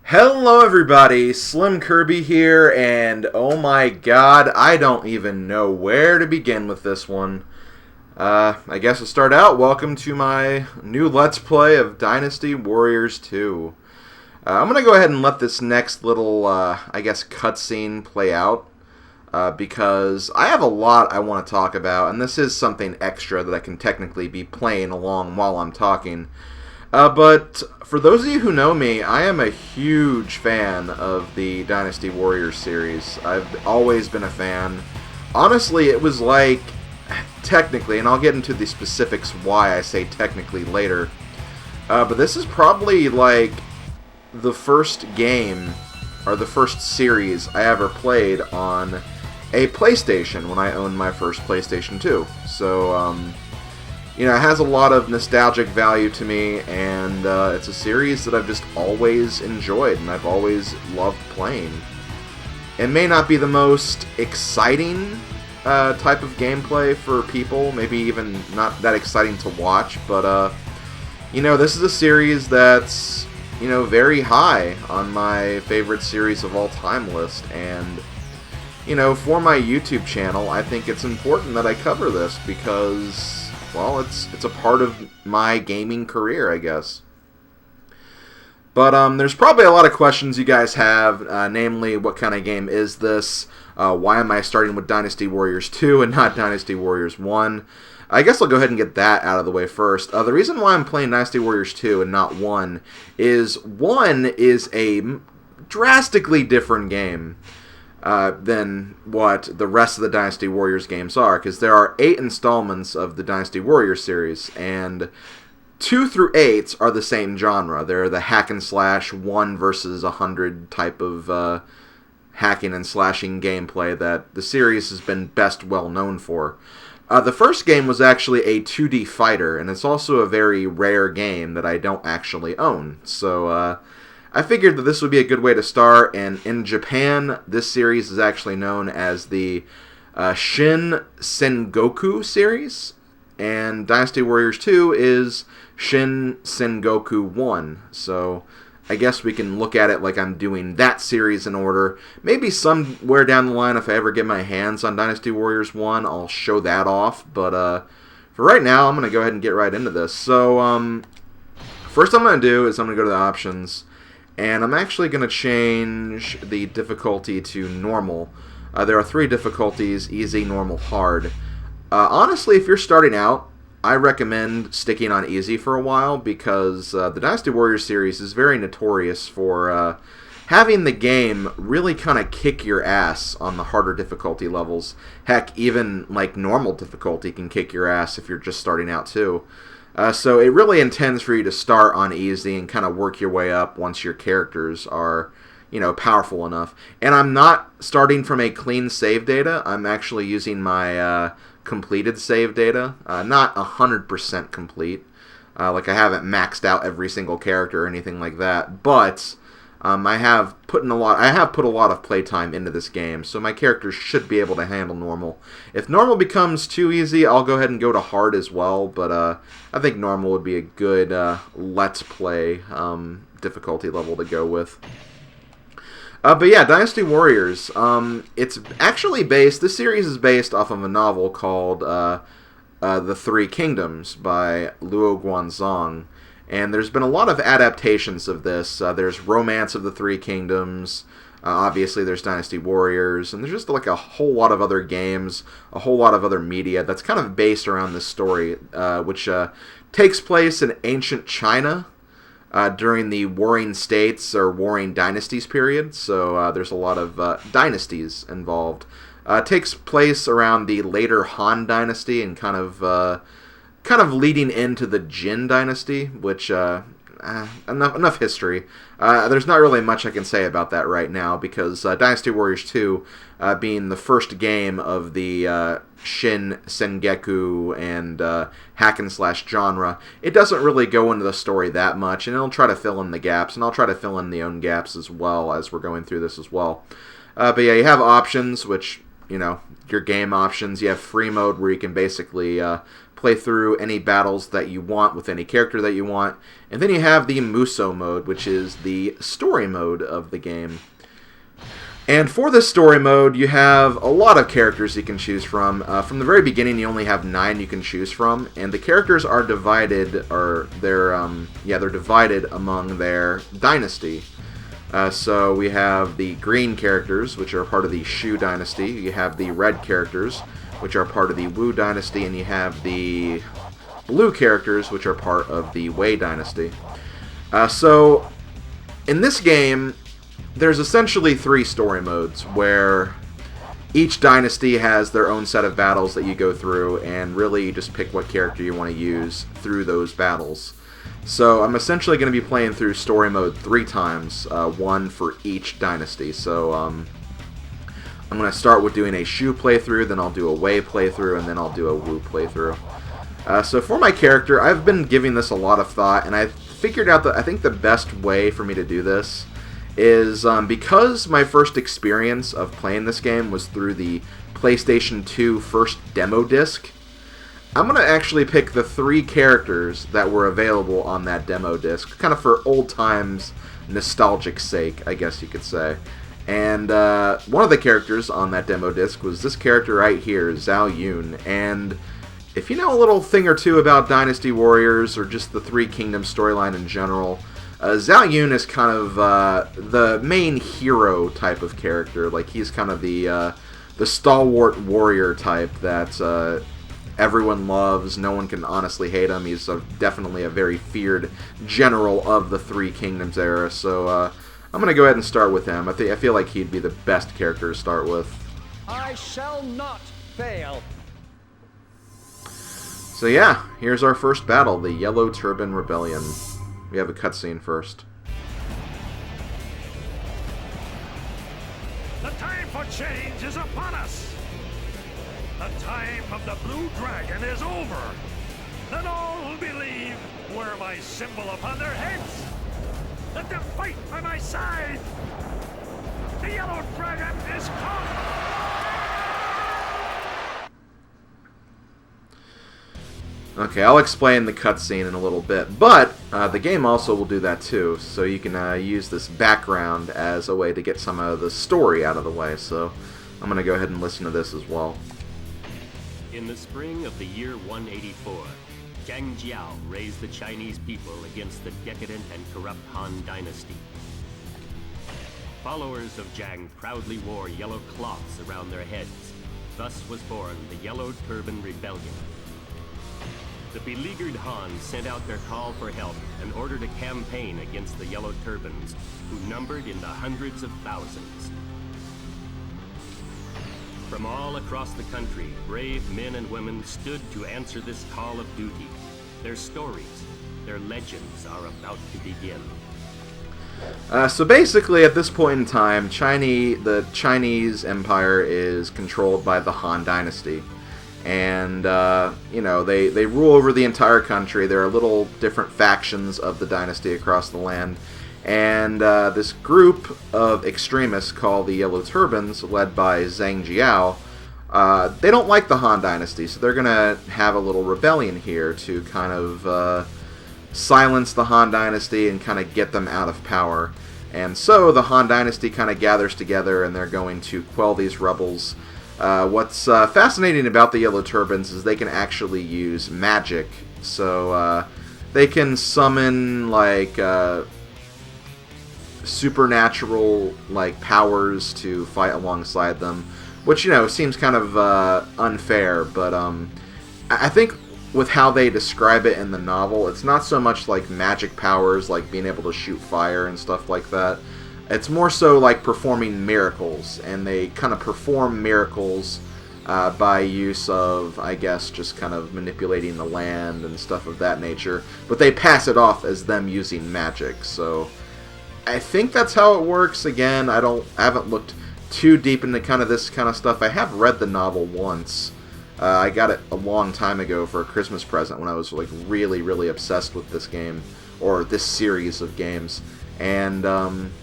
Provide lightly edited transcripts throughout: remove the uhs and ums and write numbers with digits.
Hello everybody, SlimKirby here, and oh my god, I don't even know where to begin with this one. I guess to start out, welcome to my new Let's Play of Dynasty Warriors 2. I'm going to go ahead and let this next little, I guess, cutscene play out, because I have a lot I want to talk about, and this is something extra that I can technically be playing along while I'm talking. But for those of you who know me, I am a huge fan of the Dynasty Warriors series. I've always been a fan. Honestly, it was like, technically, and I'll get into the specifics why I say technically later, but this is probably like the first game, or the first series I ever played on a PlayStation when I owned my first PlayStation 2. So, you know, it has a lot of nostalgic value to me, and it's a series that I've just always enjoyed, and I've always loved playing. It may not be the most exciting type of gameplay for people, maybe even not that exciting to watch, but, you know, this is a series that's, you know, very high on my favorite series of all time list, and, you know, for my YouTube channel, I think it's important that I cover this because, well, it's a part of my gaming career, I guess. But there's probably a lot of questions you guys have, namely, what kind of game is this? Why am I starting with Dynasty Warriors 2 and not Dynasty Warriors 1? I guess I'll go ahead and get that out of the way first. The reason why I'm playing Dynasty Warriors 2 and not 1 is a drastically different game than what the rest of the Dynasty Warriors games are, because there are 8 installments of the Dynasty Warriors series, and 2 through 8 are the same genre. They're the hack and slash 1 versus 100 type of hacking and slashing gameplay that the series has been best well known for. The first game was actually a 2D fighter, and it's also a very rare game that I don't actually own. So, I figured that this would be a good way to start, and in Japan, this series is actually known as the Shin Sengoku series, and Dynasty Warriors 2 is Shin Sengoku 1. So, I guess we can look at it like I'm doing that series in order. Maybe somewhere down the line, if I ever get my hands on Dynasty Warriors 1, I'll show that off. But for right now, I'm going to go ahead and get right into this. So first I'm going to do is I'm going to go to the options, and I'm actually going to change the difficulty to normal. There are 3 difficulties: easy, normal, hard. Honestly, if you're starting out, I recommend sticking on easy for a while, because the Dynasty Warriors series is very notorious for having the game really kind of kick your ass on the harder difficulty levels. Heck, even like normal difficulty can kick your ass if you're just starting out too. So it really intends for you to start on easy and kind of work your way up once your characters are, you know, powerful enough. And I'm not starting from a clean save data. I'm actually using my completed save data, not 100% complete. Like I haven't maxed out every single character or anything like that, but I have put a lot of playtime into this game, so my characters should be able to handle normal. If normal becomes too easy, I'll go ahead and go to hard as well, but I think normal would be a good let's play difficulty level to go with. But yeah, Dynasty Warriors. It's actually this series is based off of a novel called The Three Kingdoms by Luo Guanzong. And there's been a lot of adaptations of this. There's Romance of the Three Kingdoms. Obviously, there's Dynasty Warriors. And there's just like a whole lot of other games, a whole lot of other media that's kind of based around this story, which takes place in ancient China. During the Warring States or Warring Dynasties period, so there's a lot of dynasties involved. Takes place around the later Han Dynasty and kind of leading into the Jin Dynasty, which enough history. There's not really much I can say about that right now, because Dynasty Warriors 2, being the first game of the Shin Sengeku and hack and slash genre, it doesn't really go into the story that much, and it'll try to fill in the gaps, and I'll try to fill in the own gaps as well as we're going through this as well. But yeah, you have options, which, you know, your game options. You have free mode, where you can basically play through any battles that you want with any character that you want. And then you have the Muso mode, which is the story mode of the game. And for this story mode, you have a lot of characters you can choose from. From the very beginning, you only have 9 you can choose from, and the characters are divided, they're divided among their dynasty. So we have the green characters, which are part of the Shu Dynasty. You have the red characters, which are part of the Wu Dynasty, and you have the blue characters, which are part of the Wei Dynasty. So in this game, there's essentially 3 story modes, where each dynasty has their own set of battles that you go through, and really you just pick what character you want to use through those battles. So I'm essentially going to be playing through story mode 3 times, 1 for each dynasty. So I'm going to start with doing a Shu playthrough, then I'll do a Wei playthrough, and then I'll do a Wu playthrough. So for my character, I've been giving this a lot of thought, and I've figured out that I think the best way for me to do this is, because my first experience of playing this game was through the PlayStation 2 first demo disc, I'm going to actually pick the 3 characters that were available on that demo disc, kind of for old times nostalgic sake, I guess you could say. And one of the characters on that demo disc was this character right here, Zhao Yun. And if you know a little thing or two about Dynasty Warriors, or just the Three Kingdoms storyline in general, Zhao Yun is kind of the main hero type of character. Like, he's kind of the stalwart warrior type that everyone loves. No one can honestly hate him. He's definitely a very feared general of the Three Kingdoms era. So I'm going to go ahead and start with him. I feel like he'd be the best character to start with. I shall not fail. So yeah, here's our first battle, the Yellow Turban Rebellion. We have a cutscene first. The time for change is upon us. The time of the Blue Dragon is over. Then all will believe wear my symbol upon their heads. Let them fight by my side. The Yellow Dragon is come. Okay, I'll explain the cutscene in a little bit, but the game also will do that too, so you can use this background as a way to get some of the story out of the way, so I'm going to go ahead and listen to this as well. In the spring of the year 184, Zhang Jiao raised the Chinese people against the decadent and corrupt Han Dynasty. Followers of Zhang proudly wore yellow cloths around their heads. Thus was born the Yellow Turban Rebellion. The beleaguered Han sent out their call for help and ordered a campaign against the Yellow Turbans, who numbered in the hundreds of thousands. From all across the country, brave men and women stood to answer this call of duty. Their stories, their legends are about to begin. So basically, at this point in time, the Chinese Empire is controlled by the Han Dynasty. And, you know, they rule over the entire country. There are little different factions of the dynasty across the land. And this group of extremists called the Yellow Turbans, led by Zhang Jiao, they don't like the Han Dynasty, so they're going to have a little rebellion here to kind of silence the Han Dynasty and kind of get them out of power. And so the Han Dynasty kind of gathers together and they're going to quell these rebels. What's fascinating about the Yellow Turbans is they can actually use magic. So they can summon like supernatural like powers to fight alongside them, which, you know, seems kind of unfair. But I think with how they describe it in the novel, it's not so much like magic powers, like being able to shoot fire and stuff like that. It's more so like performing miracles, and they kind of perform miracles by use of, I guess, just kind of manipulating the land and stuff of that nature. But they pass it off as them using magic, so I think that's how it works. Again, I haven't looked too deep into kind of this kind of stuff. I have read the novel once. I got it a long time ago for a Christmas present when I was like really, really obsessed with this game, or this series of games. And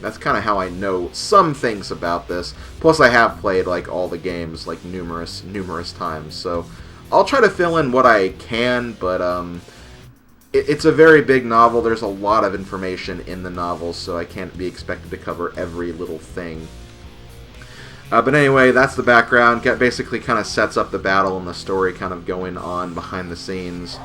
that's kind of how I know some things about this. Plus, I have played like all the games like numerous times. So I'll try to fill in what I can, but it's a very big novel. There's a lot of information in the novel, so I can't be expected to cover every little thing. But anyway, that's the background. Basically kind of sets up the battle and the story kind of going on behind the scenes.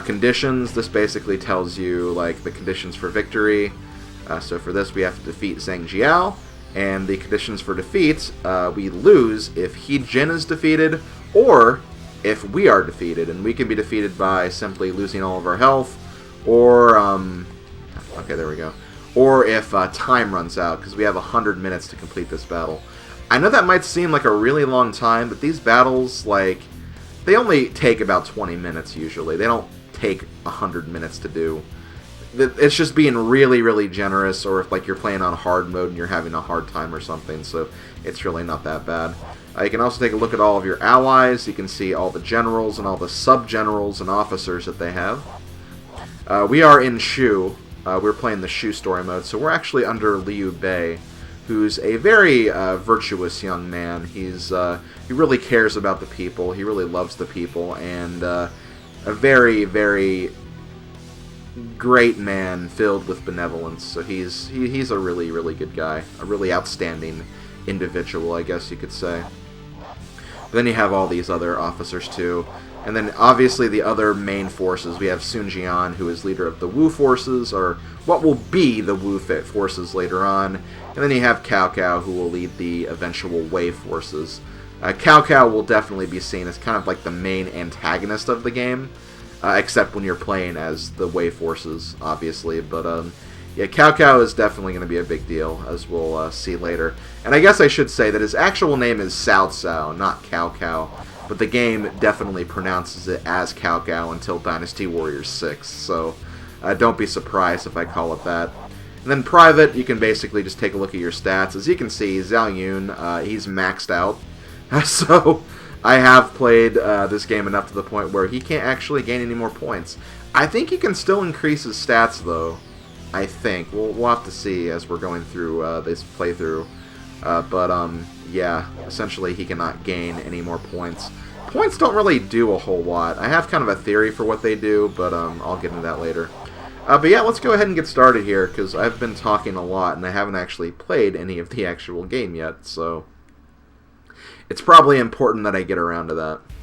Conditions, this basically tells you like the conditions for victory. So for this, we have to defeat Zhang Jiao, and the conditions for defeat, we lose if He Jin is defeated, or if we are defeated, and we can be defeated by simply losing all of our health, or, okay, there we go, or if time runs out, because we have 100 minutes to complete this battle. I know that might seem like a really long time, but these battles, like, they only take about 20 minutes usually. They don't take 100 minutes to do. It's just being really, really generous, or if like you're playing on hard mode and you're having a hard time or something, so it's really not that bad. You can also take a look at all of your allies. You can see all the generals and all the sub-generals and officers that they have. We are in Shu. We're playing the Shu story mode, so we're actually under Liu Bei, who's a very virtuous young man. He really cares about the people. He really loves the people, and a very, very great man filled with benevolence. So he's a really, really good guy, a really outstanding individual, I guess you could say. But then you have all these other officers too, and then obviously the other main forces. We have Sun Jian, who is leader of the Wu forces, or what will be the Wu forces later on, and then you have Cao Cao, who will lead the eventual Wei forces. Cao Cao will definitely be seen as kind of like the main antagonist of the game. Except when you're playing as the Wei forces, obviously. But, yeah, Cao Cao is definitely going to be a big deal, as we'll see later. And I guess I should say that his actual name is Cao Cao, not Cao Cao. But the game definitely pronounces it as Cao Cao until Dynasty Warriors 6. So, don't be surprised if I call it that. And then private, you can basically just take a look at your stats. As you can see, Zhao Yun, he's maxed out. So I have played this game enough to the point where he can't actually gain any more points. I think he can still increase his stats, though. I think. We'll have to see as we're going through this playthrough. But, yeah, essentially he cannot gain any more points. points don't really do a whole lot. I have kind of a theory for what they do, but I'll get into that later. But yeah, let's go ahead and get started here, because I've been talking a lot, and I haven't actually played any of the actual game yet, so it's probably important that I get around to that.